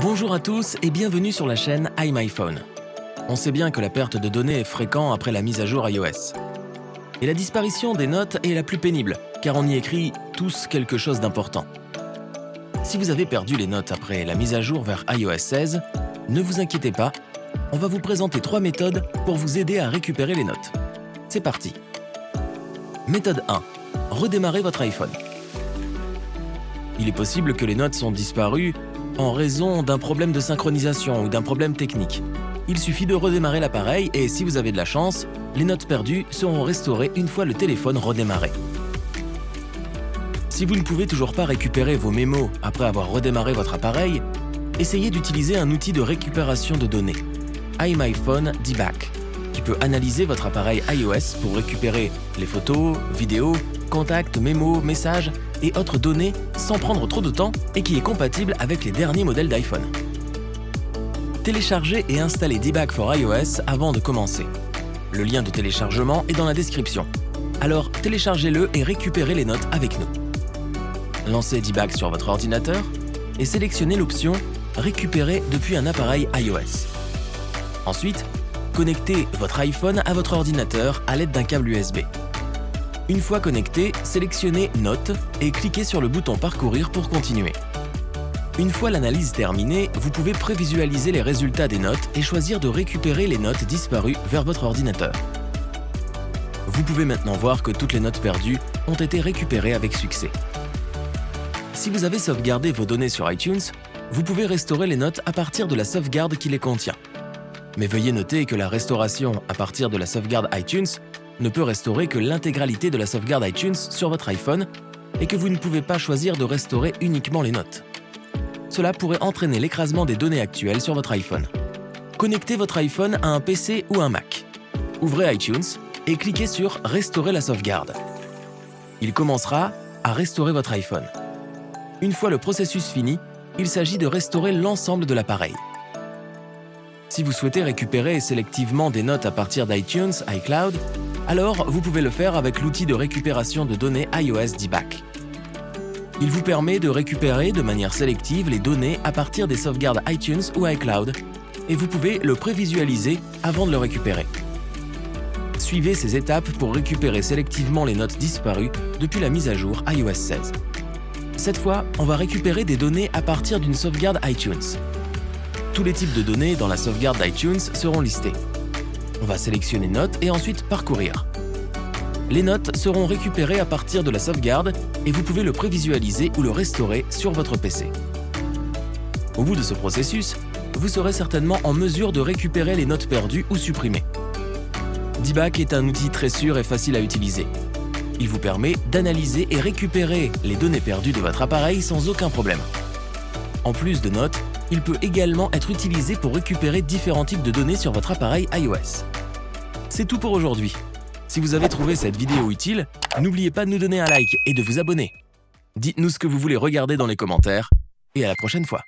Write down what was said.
Bonjour à tous et bienvenue sur la chaîne iMyPhone. On sait bien que la perte de données est fréquente après la mise à jour iOS. Et la disparition des notes est la plus pénible, car on y écrit tous quelque chose d'important. Si vous avez perdu les notes après la mise à jour vers iOS 16, ne vous inquiétez pas, on va vous présenter 3 méthodes pour vous aider à récupérer les notes. C'est parti. Méthode 1. Redémarrez votre iPhone. Il est possible que les notes sont disparues en raison d'un problème de synchronisation ou d'un problème technique. Il suffit de redémarrer l'appareil et si vous avez de la chance, les notes perdues seront restaurées une fois le téléphone redémarré. Si vous ne pouvez toujours pas récupérer vos mémos après avoir redémarré votre appareil, essayez d'utiliser un outil de récupération de données, iMyPhone Debug, qui peut analyser votre appareil iOS pour récupérer les photos, vidéos, contacts, mémos, messages et autres données sans prendre trop de temps et qui est compatible avec les derniers modèles d'iPhone. Téléchargez et installez Debug for iOS avant de commencer. Le lien de téléchargement est dans la description. Alors téléchargez-le et récupérez les notes avec nous. Lancez Debug sur votre ordinateur et sélectionnez l'option « Récupérer depuis un appareil iOS ». Ensuite, connectez votre iPhone à votre ordinateur à l'aide d'un câble USB. Une fois connecté, sélectionnez « Notes » et cliquez sur le bouton « Parcourir » pour continuer. Une fois l'analyse terminée, vous pouvez prévisualiser les résultats des notes et choisir de récupérer les notes disparues vers votre ordinateur. Vous pouvez maintenant voir que toutes les notes perdues ont été récupérées avec succès. Si vous avez sauvegardé vos données sur iTunes, vous pouvez restaurer les notes à partir de la sauvegarde qui les contient. Mais veuillez noter que la restauration à partir de la sauvegarde iTunes ne peut restaurer que l'intégralité de la sauvegarde iTunes sur votre iPhone et que vous ne pouvez pas choisir de restaurer uniquement les notes. Cela pourrait entraîner l'écrasement des données actuelles sur votre iPhone. Connectez votre iPhone à un PC ou un Mac. Ouvrez iTunes et cliquez sur « Restaurer la sauvegarde ». Il commencera à restaurer votre iPhone. Une fois le processus fini, il s'agit de restaurer l'ensemble de l'appareil. Si vous souhaitez récupérer sélectivement des notes à partir d'iTunes, iCloud, alors vous pouvez le faire avec l'outil de récupération de données iOS Debug. Il vous permet de récupérer de manière sélective les données à partir des sauvegardes iTunes ou iCloud et vous pouvez le prévisualiser avant de le récupérer. Suivez ces étapes pour récupérer sélectivement les notes disparues depuis la mise à jour iOS 16. Cette fois, on va récupérer des données à partir d'une sauvegarde iTunes. Tous les types de données dans la sauvegarde d'iTunes seront listés. On va sélectionner Notes et ensuite Parcourir. Les notes seront récupérées à partir de la sauvegarde et vous pouvez le prévisualiser ou le restaurer sur votre PC. Au bout de ce processus, vous serez certainement en mesure de récupérer les notes perdues ou supprimées. Debug est un outil très sûr et facile à utiliser. Il vous permet d'analyser et récupérer les données perdues de votre appareil sans aucun problème. En plus de notes, il peut également être utilisé pour récupérer différents types de données sur votre appareil iOS. C'est tout pour aujourd'hui. Si vous avez trouvé cette vidéo utile, n'oubliez pas de nous donner un like et de vous abonner. Dites-nous ce que vous voulez regarder dans les commentaires et à la prochaine fois.